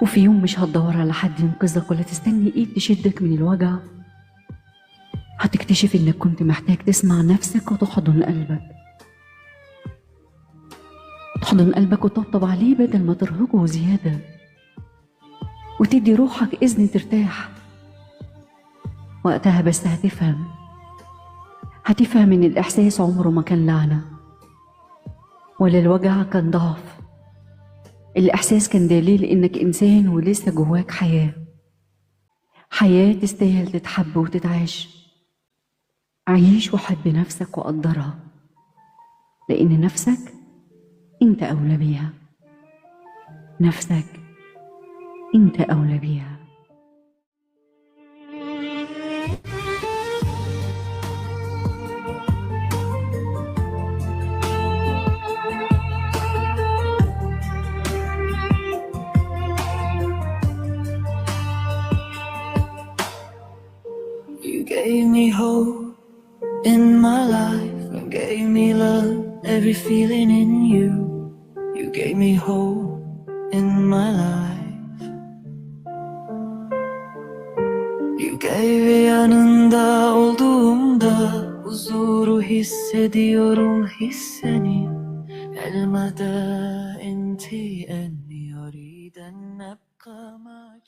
وفي يوم مش هتدور على حد ينقذك ولا تستني ايد تشدك من الوجع، هتكتشف انك كنت محتاج تسمع نفسك وتحضن قلبك، تحضن قلبك وتطبطب عليه بدل ما ترهقه زيادة، وتدي روحك إذن ترتاح. وقتها بس هتفهم إن الإحساس عمره ما كان لعنة ولا الوجع كان ضعف. الإحساس كان دليل إنك إنسان ولسه جواك حياة تستاهل تتحب وتتعاش. عيش وحب نفسك وقدرها، لأن نفسك أنت أولى بيها. نفسك أنت أولى بيها. You gave me hope in my life, you gave me love, every feeling in you. You gave me hope in my life. You gave yanında olduğumda huzuru hissediyorum hisseni. المدى انتي اني اريد ان ابقى معك.